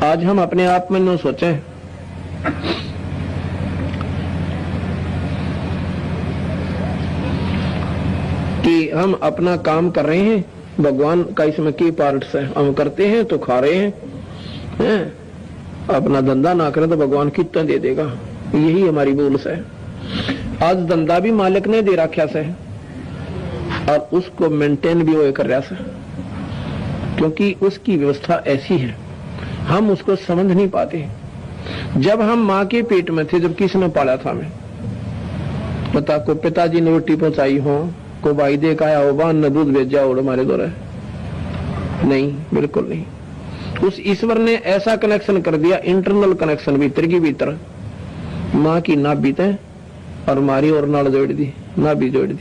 आज हम अपने आप में न सोचें कि हम अपना काम कर रहे हैं, भगवान का इसमें की पार्ट है, हम करते हैं तो खा रहे हैं, अपना धंधा ना करें तो भगवान कितना दे देगा। यही हमारी भूल है। आज धंधा भी मालिक ने दे रखा है और उसको मेंटेन भी वो कर रहा है, क्योंकि उसकी व्यवस्था ऐसी है, हम उसको समझ नहीं पाते। जब हम माँ के पेट में थे, जब किसने पाला था हमें, बता को पिताजी ने रोटी पहुंचाई हो, को भाई दे का आया हो, बान ने दूध भेजा हो हमारे द्वारा? नहीं, बिल्कुल नहीं। उस ईश्वर ने ऐसा कनेक्शन कर दिया, इंटरनल कनेक्शन भीतर की भीतर, माँ की नाभि तय और हमारी और नाड़ जोड़ दी, नाभि जोड़ दी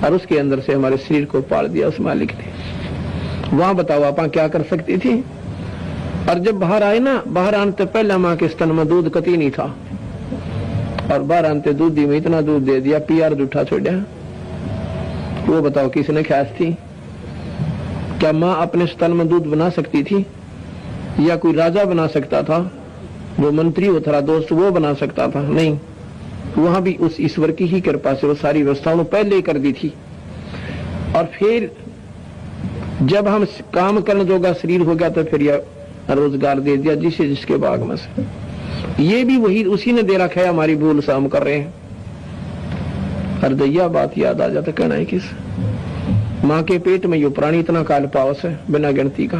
और उसके अंदर से हमारे शरीर को पाल दिया उस मालिक ने। वहां बताओ आप क्या कर सकती थी? और जब बाहर आए ना, बाहर आने से पहले माँ के स्तन में दूध कती नहीं था और बाहर आने दूध में इतना दूध दे दिया, पीआर जूठा छोड़ा। वो बताओ किसने ख्यास थी? क्या माँ अपने स्तन में दूध बना सकती थी? या कोई राजा बना सकता था? जो मंत्री हो था दोस्त, वो बना सकता था? नहीं, वहां भी उस ईश्वर की ही कृपा से वो सारी व्यवस्थाओं पहले ही कर दी थी। और फिर जब हम काम करने जोगा शरीर हो गया तो फिर यह रोजगार दे दिया जिसे जिसके बाग में से। ये भी वही उसी ने दे रखा है, हमारी भूल से हम कर रहे हैं। हरदैया बात याद आ जाता, कहना है किस माँ के पेट में यो प्राणी इतना काल पावस है बिना गिनती का।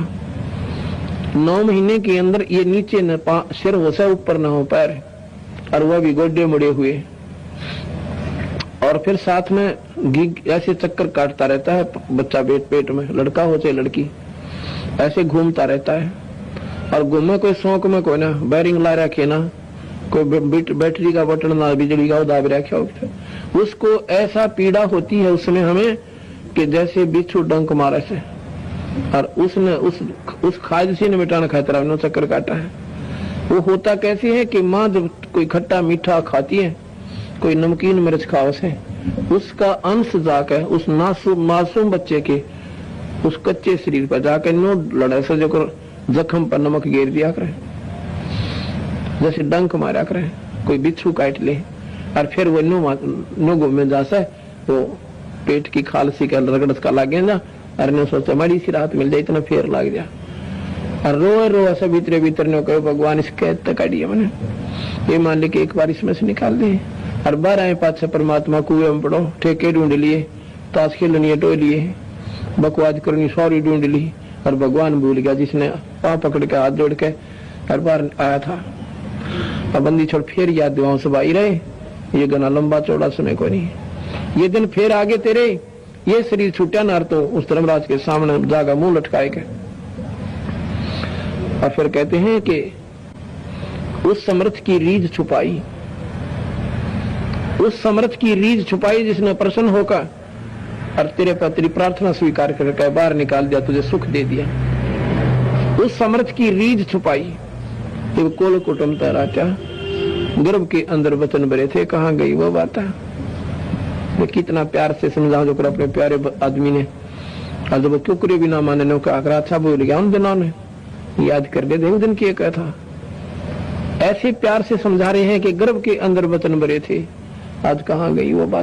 9 महीने के अंदर ये नीचे न सिर हो से ऊपर न हो पैर, और वह भी गोड्डे मुड़े हुए, और फिर साथ में घी ऐसे चक्कर काटता रहता है बच्चा पेट में, लड़का हो चाहे लड़की, ऐसे घूमता रहता है। और घूमे कोई शौक में कोई ना बैरिंग ला रखे ना, कोई बैटरी का बटन ना बिजली का दाब रखा हो, उसको ऐसा पीड़ा होती है उसमें हमें कि जैसे बिच्छू डंक मारे से। और उसने उस खाद से मिटाना खातिर हमने चक्कर काटा है। वो होता कैसे है कि माँ जब कोई खट्टा मीठा खाती है, कोई नमकीन मिर्च खाओ से, उसका अंश जाकर उस मासूम बच्चे के उस कच्चे शरीर पर जाकर नो लड़े से जो जख्म पर नमक गिर दिया करे, जैसे डंक मारा करे, कोई बिच्छू काट ले और फिर वो नो घूमे जासा वो पेट की खालसी का रगड़स का लागे ना, और ने सोचा बड़ी सी राहत मिल जाए, इतना फेर लाग जा और रो ऐसा भीतरे भीतर ने कहो भगवान इसके काटिए मैंने, ये मान ले कि एक बार इसमें से निकाल दे। और बार आए पाँच से परमात्मा कुएं में पड़ो, ठेके ढूंढ लिए, ताश खेलनी टो लिए, बकवाद करनी सॉरी ढूंढ ली, और भगवान भूल गया जिसने पाँव पकड़ के हाथ जोड़ के हर बार आया था। अब बंदी छोड़ फिर याद दिवाओं से भाई रहे, ये गना लंबा चौड़ा समय को नहीं। ये दिन फिर आगे तेरे ये शरीर छूटा नार तो उस धर्मराज के सामने जागा मुंह लटकाए के। और फिर कहते हैं कि उस समर्थ की रीझ छुपाई, उस समर्थ की रीझ छुपाई जिसने प्रसन्न होकर और तेरे पर तेरी प्रार्थना स्वीकार करके बाहर निकाल दिया, तुझे सुख दे दिया। उस समर्थ की रीझ छुपाई। तो कोल कुटुंब राजा गर्भ के अंदर वचन भरे थे, कहाँ गई वो बात? कितना प्यार से समझाओ जो अपने प्यारे आदमी ने, और जब कुकरे भी ना माने का आकर अच्छा बोल गया उन दिनों ने याद कर दे दिन किए क्या था। ऐसे प्यार से समझा रहे हैं कि गर्भ के अंदर वचन भरे थे, आज कहाँ गई वो बात?